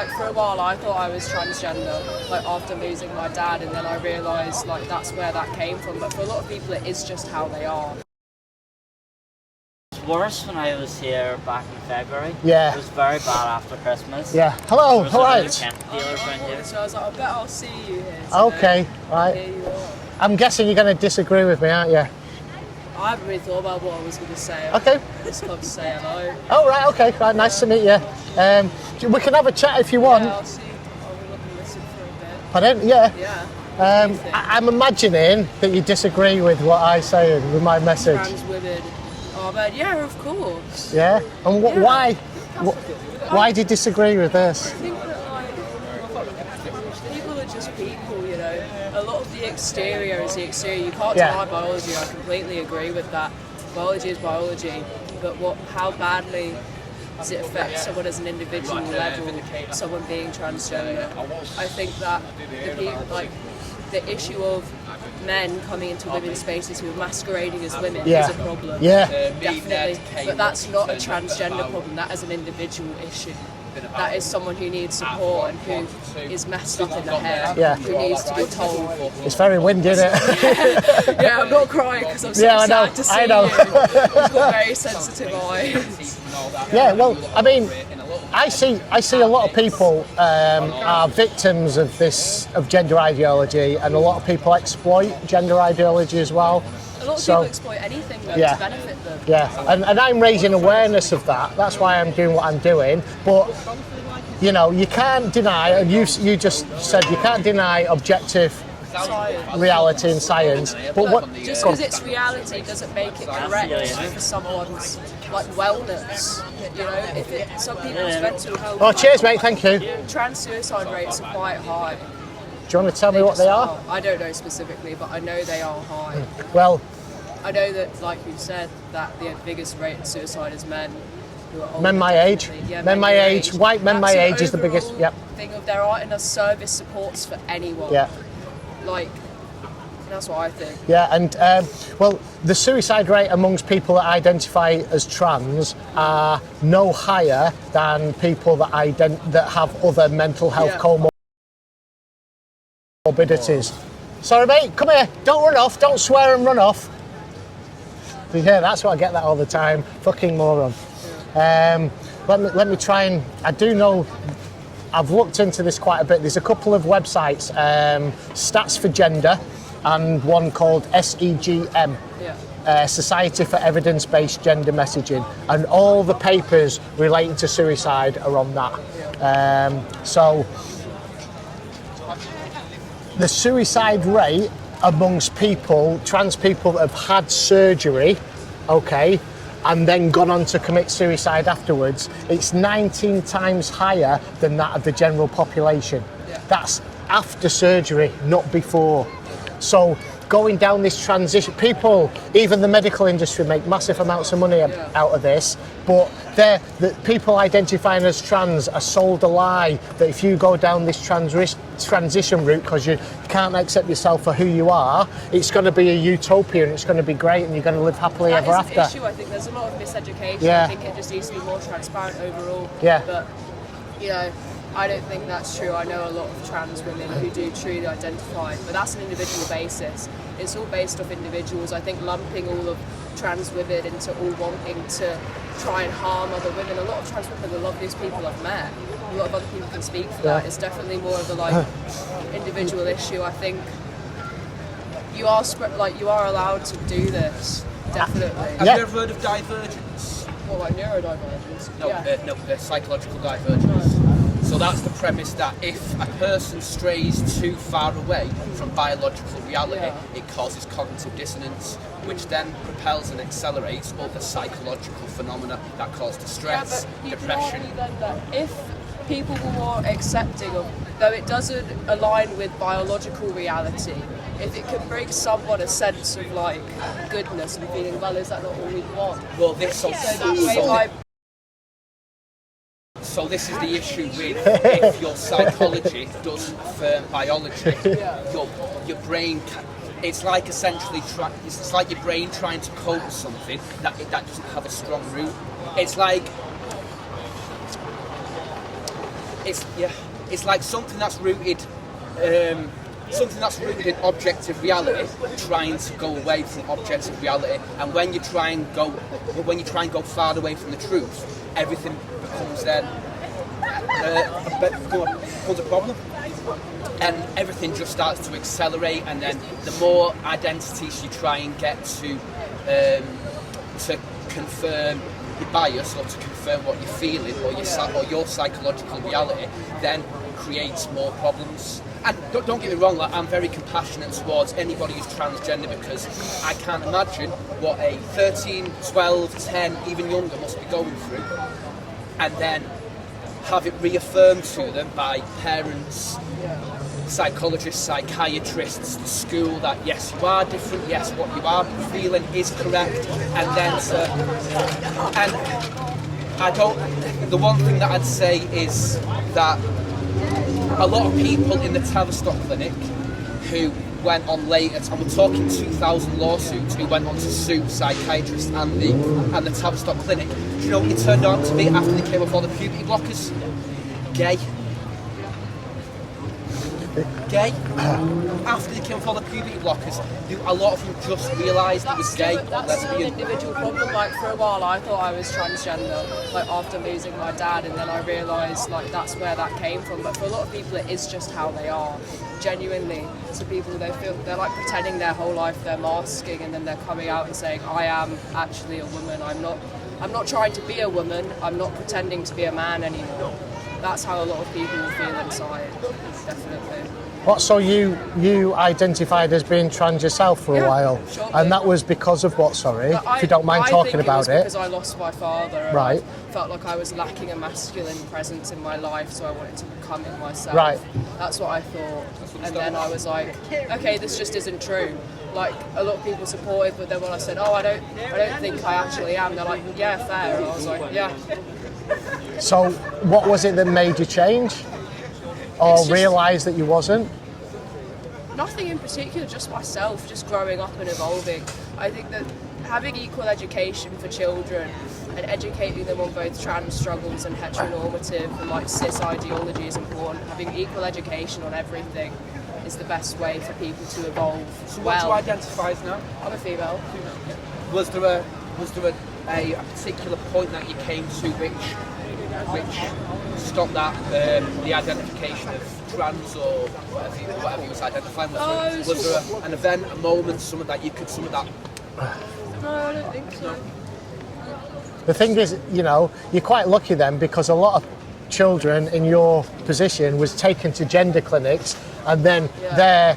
Like for a while I thought I was transgender, like after losing my dad, and then I realised like that's where that came from. But for a lot of people it is just how they are. It was worse when I was here back in February. Yeah. It was very bad after Christmas. Yeah. Hello, There was all a right. load of temp dealers around here. So I was like, I bet I'll see you here today. Okay, Here right. you are. I'm guessing you're going to disagree with me, aren't you? I haven't really thought about what I was going to say. Okay. Just come to say hello. Oh, right, okay. Right, nice to meet you. We can have a chat if you want. Yeah, I'll see. I'll look and listen for a bit. Pardon? Yeah. Yeah. What do you think? I'm imagining that you disagree with what I say with my message. Trans women. Oh man, yeah, of course. Yeah? And Yeah. why do you disagree with this? I think that like people are just people, you know. A lot of the exterior is the exterior. You can't Yeah. deny biology. I completely agree with that. Biology is biology, but how badly does it affect someone as an individual level? Someone being transgender. I think that the issue of men coming into women's spaces who are masquerading as women Yeah. is a problem. Yeah. Definitely. But that's not a transgender problem. That is an individual issue. That is someone who needs support and who is messed up in the head, Yeah. who needs to be told. It's very windy, isn't it? Yeah, I'm not crying because I'm so Yeah, I know, sad to see I know. you. You've got very sensitive eyes. Yeah, well, I mean, I see a lot of people are victims of gender ideology, and a lot of people exploit gender ideology as well. A lot of So- people exploit anything though Yeah. to benefit them. Yeah, and I'm raising awareness of that. That's why I'm doing what I'm doing. But you know, you can't deny, and you just said you can't deny objective Science. reality and science. But what? Just go on. because it's reality doesn't make it correct for someone's like wellness. You know, some people's mental health. Oh, cheers, mate. Thank you. Trans suicide rates are quite high. Do you want to tell me what they are? I don't know specifically, but I know they are high. Well, I know that, like you said, that the biggest rate of suicide is men who are older. men my age, Yeah, men my your age, white men my That's an age is the biggest. overall Yep. Thing of there aren't enough service supports for anyone. Yeah. Like, that's what I think. Yeah, and well, the suicide rate amongst people that identify as trans are no higher than people that that have other mental health comorbidities. Sorry, mate, come here. Don't run off. Don't swear and run off. Yeah, that's what I get that all the time. Fucking moron. Let me try and. I do know. I've looked into this quite a bit. There's a couple of websites, Stats for Gender, and one called SEGM, Society for Evidence-Based Gender Messaging, and all the papers relating to suicide are on that. So the suicide rate amongst trans people that have had surgery, okay, and then gone on to commit suicide afterwards, it's 19 times higher than that of the general population. That's after surgery, not before. So going down this transition, people, even the medical industry, make massive amounts of money out of this, but the people identifying as trans are sold a lie that if you go down this transition route because you can't accept yourself for who you are, it's going to be a utopia and it's going to be great and you're going to live happily ever after. That is an issue. I think there's a lot of miseducation. Yeah. I think it just needs to be more transparent overall. Yeah. But, you know, I don't think that's true. I know a lot of trans women who do truly identify, but that's an individual basis. It's all based off individuals. I think lumping all of trans women into all wanting to try and harm other women. A lot of trans women are the loveliest people I've met. A lot of other people can speak for that. It's definitely more of a individual issue. I think you are allowed to do this. Definitely. Have you ever heard of divergence? What, like neurodivergence? No, psychological divergence. So that's the premise that if a person strays too far away from biological reality, it causes cognitive dissonance, which then propels and accelerates other psychological phenomena that cause distress, depression. Can argue then that if people were more accepting of, though it doesn't align with biological reality, if it could bring someone a sense of like goodness and feeling well, is that not all we want? Well, this So this is the issue with if your psychology doesn't affirm biology, your brain. It's like essentially it's like your brain trying to cope with something that doesn't have a strong root. It's like it's like something that's rooted. Something that's rooted in objective reality, trying to go away from objective reality, and when you try and go far away from the truth, everything becomes then becomes a problem, and everything just starts to accelerate. And then the more identities you try and get to confirm your bias or to confirm what you're feeling or your psychological reality, then creates more problems. And don't get me wrong, like, I'm very compassionate towards anybody who's transgender, because I can't imagine what a 13, 12, 10, even younger must be going through, and then have it reaffirmed to them by parents, psychologists, psychiatrists, the school, that yes, you are different, yes, what you are feeling is correct, and then the one thing that I'd say is that a lot of people in the Tavistock clinic who went on later, and we're talking 2,000 lawsuits, who went on to sue psychiatrists and the Tavistock clinic, do you know what it turned out to be after they came off all the puberty blockers? Gay. After they came off all the puberty blockers, a lot of them just realised it was gay. That's an individual problem. Like, for a while I thought I was transgender, like after losing my dad, and then I realised like that's where that came from. But for a lot of people it is just how they are, genuinely. So people, they're like pretending their whole life they're masking, and then they're coming out and saying, I am actually a woman, I'm not trying to be a woman, I'm not pretending to be a man anymore. That's how a lot of people will feel inside, definitely. What, so you identified as being trans yourself for a while? Shortly. And that was because of what, sorry? If you don't mind talking about it. Because I lost my father, and right. I felt like I was lacking a masculine presence in my life, so I wanted to become it myself. Right. That's what I thought. And then I was like, okay, this just isn't true. Like, a lot of people supported, but then when I said, oh, I don't think I actually am, they're like, yeah, fair. And I was like, yeah. So what was it that made you change? Or realise that you wasn't? Nothing in particular, just myself, just growing up and evolving. I think that having equal education for children and educating them on both trans struggles and heteronormative and like cis ideology is important. Having equal education on everything is the best way for people to evolve. So what do you identify as now? I'm a female. Was there a particular point that you came to which stopped that the identification of trans or whatever you was identifying with? Was there an event, a moment, something that? No, I don't think so. The thing is, you know, you're quite lucky then, because a lot of children in your position was taken to gender clinics, and then their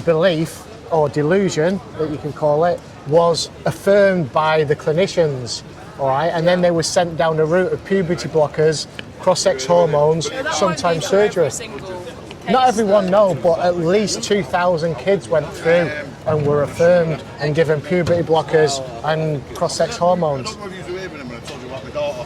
belief or delusion, that you can call it, was affirmed by the clinicians, all right? And then they were sent down a route of puberty blockers, cross-sex hormones, sometimes surgery. Not everyone, no, but at least 2,000 kids went through and were affirmed and given puberty blockers and cross-sex hormones.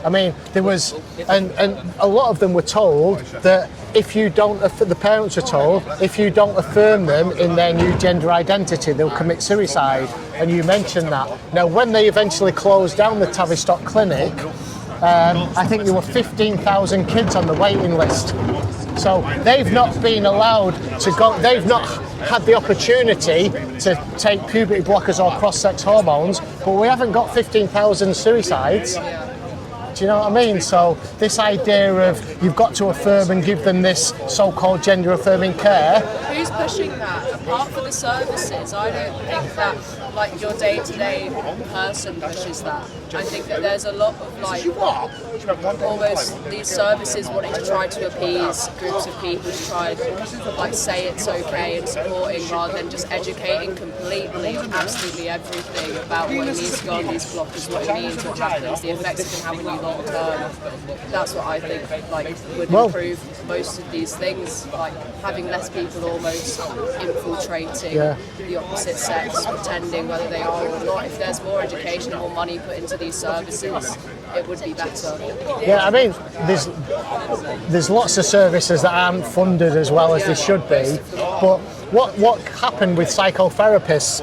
I mean, there was, and a lot of them were told that if you don't, the parents were told, if you don't affirm them in their new gender identity, they'll commit suicide. And you mentioned that. Now, when they eventually closed down the Tavistock clinic, I think there were 15,000 kids on the waiting list. So they've not been allowed to go, they've not had the opportunity to take puberty blockers or cross-sex hormones, but we haven't got 15,000 suicides. Do you know what I mean? So this idea of you've got to affirm and give them this so-called gender-affirming care. Who's pushing that? Apart from the services, I don't think that like your day-to-day person pushes that. I think that there's a lot of like almost these services wanting to try to appease groups of people to try and like say it's okay and supporting, rather than just educating completely on absolutely everything about what it means to go on these blockers, what it means, what happens, the effects it can have on you long term. That's what I think like would improve most of these things, like having less people almost infiltrating the opposite sex, pretending whether they are or not. If there's more education and more money put into these services, it would be better. Yeah, I mean, there's lots of services that aren't funded as well as they should be, but what happened with psychotherapists,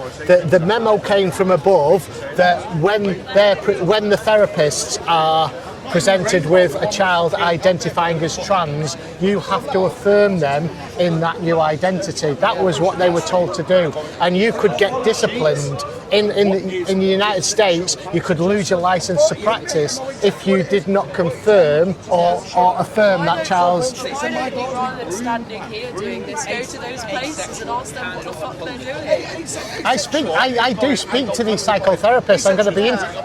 the memo came from above that when the therapists are presented with a child identifying as trans, you have to affirm them in that new identity. That was what they were told to do. And you could get disciplined. In the United States, you could lose your license to practice if you did not confirm or affirm that child's... Why don't you, rather than standing here doing this, go to those places and ask them what the fuck they're doing? I do speak to these psychotherapists.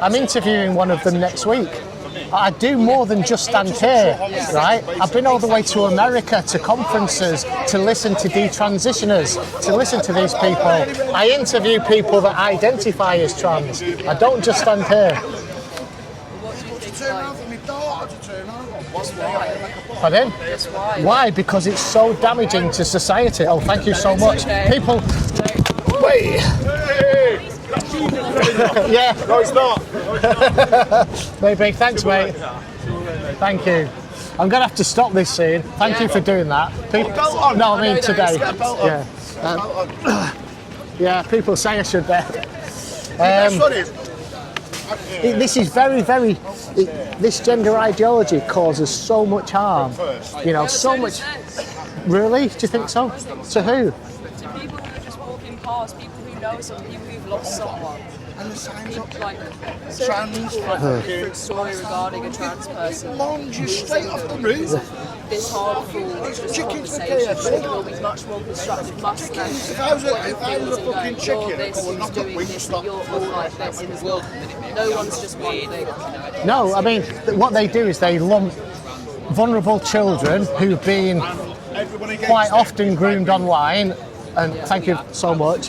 I'm interviewing one of them next week. I do more than just stand here, right? I've been all the way to America, to conferences, to listen to detransitioners, to listen to these people. I interview people that identify as trans. I don't just stand here. What do you think, like, Pardon? just why? Why? Because it's so damaging to society. Oh, thank you so much. Okay. People... Wait! Yeah. No, it's not. Maybe. Thanks, mate. Thank you. I'm going to have to stop this soon. Thank you for doing that. People, no, I mean today. Yeah. Yeah, people say I should bet. This is this gender ideology causes so much harm. You know, so much. Really? Do you think so? To who? To people who are just walking past, people who know some people who've lost someone. And the signs up Like, trans. a different story regarding a trans person. Launch you straight off the roof. This harmful just chickens for conversation KFC. will be much more constructive, much less If I was a fucking chicken, you're this, I would who's knock up doing this, and you're all like this. And no one's just one thing. No, I mean, what they do is they lump vulnerable children who've been quite often groomed online, and thank you so much.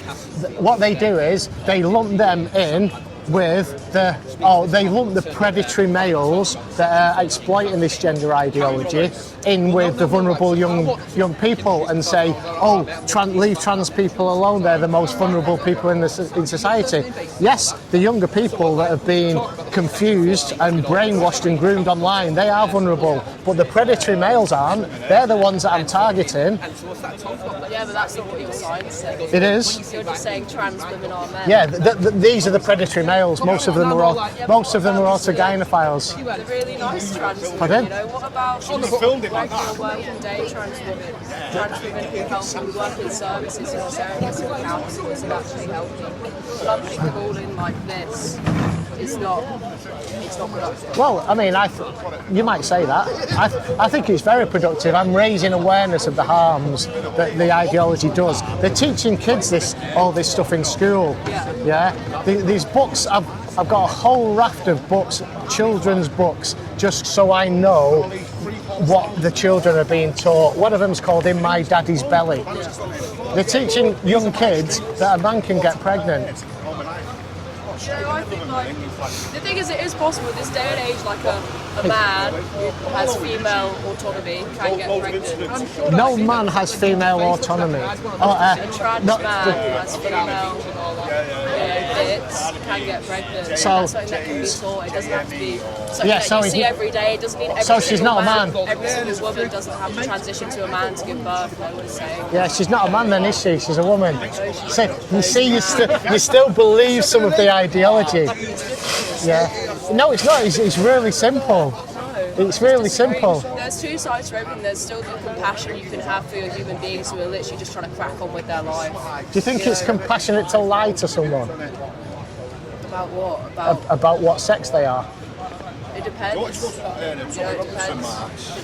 What they do is they lump them in with they lump the predatory males that are exploiting this gender ideology in with the vulnerable young people and say, leave trans people alone, they're the most vulnerable people in society. Yes, the younger people that have been confused and brainwashed and groomed online, they are vulnerable, but the predatory males aren't. They're the ones that I'm targeting. Yeah, but that's not what your science says. It is. You're just saying trans women are men. Yeah, these are the predatory males. Most of them are also gynophiles. The really nice trans women, Pardon? you know, what about regular working day trans women who help who work in services and therapists and counsellors and actually helping. Lumping them all in like this is not productive. Well, I mean, you might say that. I think it's very productive. I'm raising awareness of the harms that the ideology does. They're teaching kids all this stuff in school. Yeah. These books, I've got a whole raft of books, children's books, just so I know what the children are being taught. One of them's called In My Daddy's Belly. They're teaching young kids that a man can get pregnant. I think the thing is, it is possible this day and age, like a man who has female autonomy can get pregnant. No man has female autonomy. A trans man who has female bits can get pregnant. That's something that can be taught. It doesn't have to be something that you see every day. It doesn't mean every So she's not a man. Every single woman doesn't have to transition to a man to give birth, I would say. Yeah, she's not a man then, is she? She's a woman. So, you still believe some of the ideology. Yeah. No, it's not. It's really simple. It's really simple. There's two sides to everything. There's still the compassion you can have for your human beings who are literally just trying to crack on with their life. Do you think it's compassionate to lie to someone? About what? About what sex they are? It depends. It depends.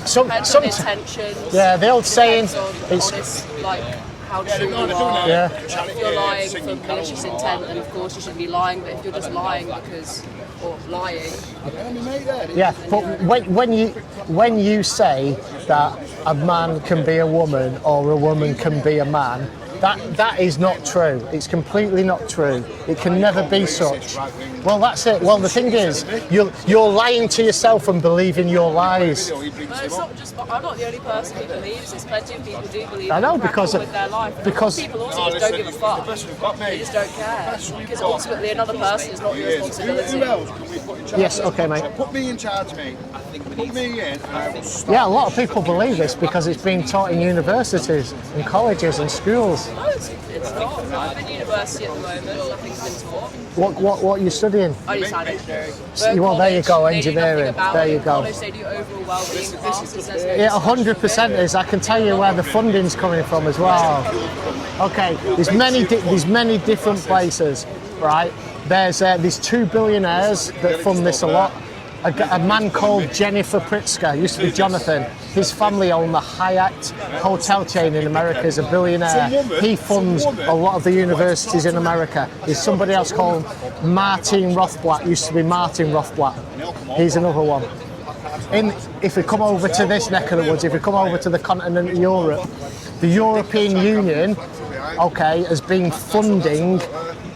Some Depends on intentions. Yeah, the old saying. It's honest, like how true you are. Yeah. If you're lying for malicious intent, then of course you should be lying. But if you're just lying lying. Yeah, but when you say that a man can be a woman or a woman can be a man, that is not true. It's completely not true. It can never be such. Well, that's it. Well, the thing is, you're lying to yourself and believing your lies. But it's not just. I'm not the only person who believes. There's plenty of people who do believe. I know, and because with their life. because People also just don't give a fuck. They just don't care because ultimately another person is not your responsibility. Yes, okay, mate. Put me in charge, mate. Put me in. Yeah, a lot of people believe this because it's being taught in universities and colleges and schools. Oh, it's not. I'm in university at the moment. Nothing's been taught. What are you studying? I do sound engineering. Well, there you go, They do nothing engineering. about There it. you In go. college, they do overall well-being classes. There's no Yeah, discussion 100% of it. is. I can tell you where the funding's coming from as well. Okay, there's many different places, right? There's 2 billionaires that fund this a lot. A man called Jennifer Pritzker, used to be Jonathan. His family own the Hyatt hotel chain in America. Is a billionaire. He funds a lot of the universities in America. There's somebody else called Martin Rothblatt. Used to be Martin Rothblatt. He's another one. If we come over to this neck of the woods, if we come over to the continent of Europe, the European Union, okay, has been funding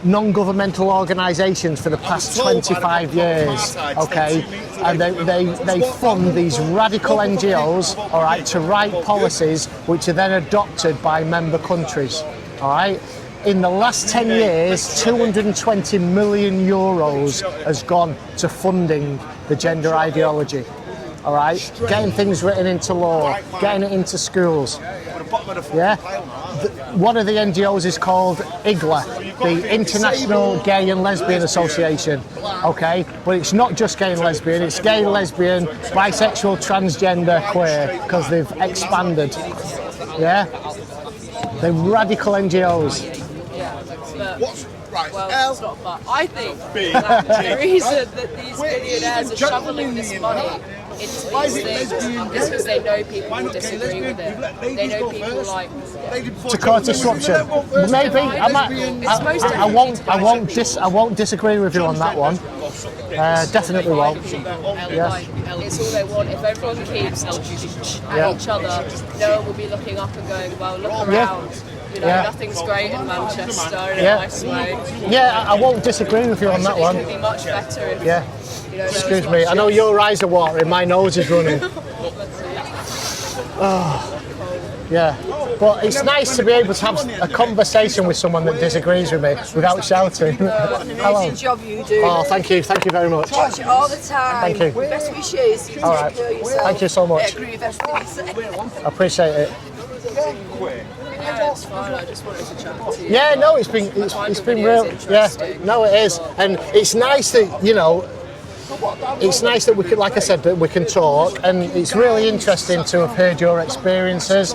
non-governmental organisations for the past 25 years, okay, and they fund these radical NGOs, all right, to write policies which are then adopted by member countries, all right. In the last 10 years, 220 million euros has gone to funding the gender ideology. All right, getting things written into law, getting it into schools. Yeah, one of the NGOs is called IGLA, the International Gay and Lesbian Association. Okay, but it's not just gay and lesbian; it's gay, lesbian, bisexual, transgender, queer, because they've expanded. Yeah, they're radical NGOs. But, well, it's not but. I think that the reason that these billionaires are shoveling this money into these things is because they know people will disagree with it. They know people like To cause disruption. Maybe I won't disagree with you on that one. Definitely won't. Yes. It's all they want. If everyone keeps at each other, no one will be looking up and going, well, look around. You know, nothing's great in Manchester in a nice way. Yeah, I won't disagree with you on that one. It could be much better if, you know, Excuse me, I know your eyes are watering, my nose is running. Yeah, but it's nice to be able to have a conversation with someone that disagrees with me without shouting. Hello. Amazing job you do. Oh, thank you very much. Watch it all the time. Thank you. Best wishes. All right, thank you so much. I appreciate it. Yeah, it's fine. I just wanted to chat to you. Yeah, no, it's been real. Yeah, no, it is, and it's nice that it's nice that we can, like I said, that we can talk, and it's really interesting to have heard your experiences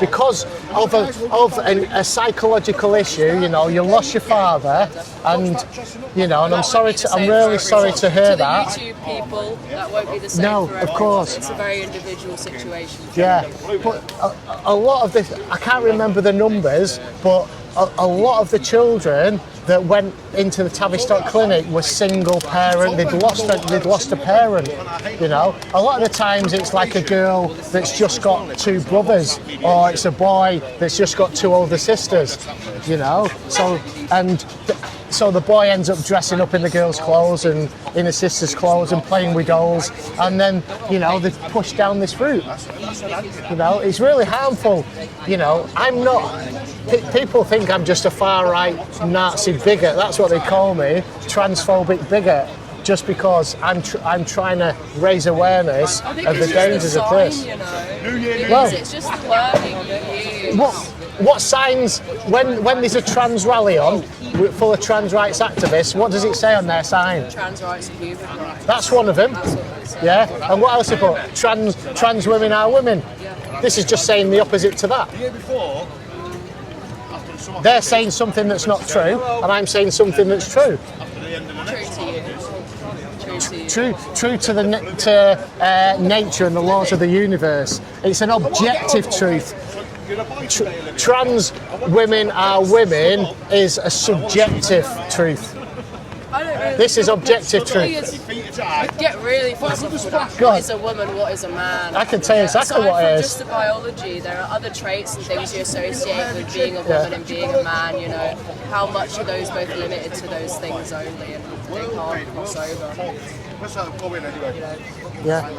because of a psychological issue. You know, you lost your father, and and I'm really sorry to hear that. To the YouTube people, that won't be the same No, for of everyone. course. It's a very individual situation. Yeah, but a lot of this, I can't remember the numbers, but a lot of the children that went into the Tavistock clinic were single parent. They'd lost a parent. You know, a lot of the times it's like a girl that's just got 2 brothers, or it's a boy that's just got 2 older sisters. You know, so the boy ends up dressing up in the girl's clothes and in his sister's clothes and playing with dolls, and then they push down this route. You know, it's really harmful. You know, I'm not. People think I'm just a far-right Nazi bigot. That's what they call me, transphobic bigot. Just because I'm trying to raise awareness of the dangers of this. You know? Well, It's just the wording you use. What signs, when there's a trans rally on, full of trans rights activists, what does it say on their sign? Trans rights and human rights. That's one of them. Yeah, and what else they put? Trans women are women. This is just saying the opposite to that. They're saying something that's not true, and I'm saying something that's true. True to nature and the laws of the universe. It's an objective truth. Trans women are women is a subjective truth. This is objective truth. Get really philosophical. Go on. What is a woman? What is a man? I can tell you exactly Aside what from it is. just the biology, there are other traits and things you associate with being a woman and being a man. You know, how much are those both limited to those things only, and they can't cross over. Yeah.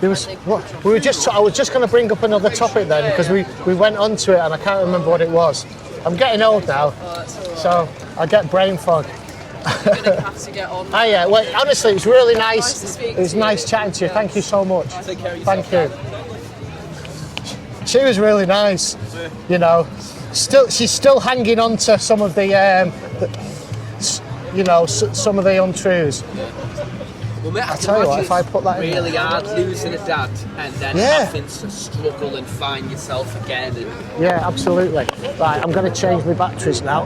There was. I was just going to bring up another topic then because we went onto it and I can't remember what it was. I'm getting old now, so I get brain fog. You're gonna have to get on. Yeah. Well, honestly, it was really nice. Nice to speak It was to you. nice chatting to you. Thank you so much. Take care of yourself. Thank you. She was really nice. You know, she's still hanging on to some of the some of the untruths. Well, mate, I tell you what, if I put that in really there. hard losing a dad and then Yeah. having to struggle and find yourself again. And Yeah, absolutely. Right, I'm going to change my batteries now.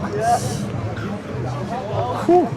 Whew.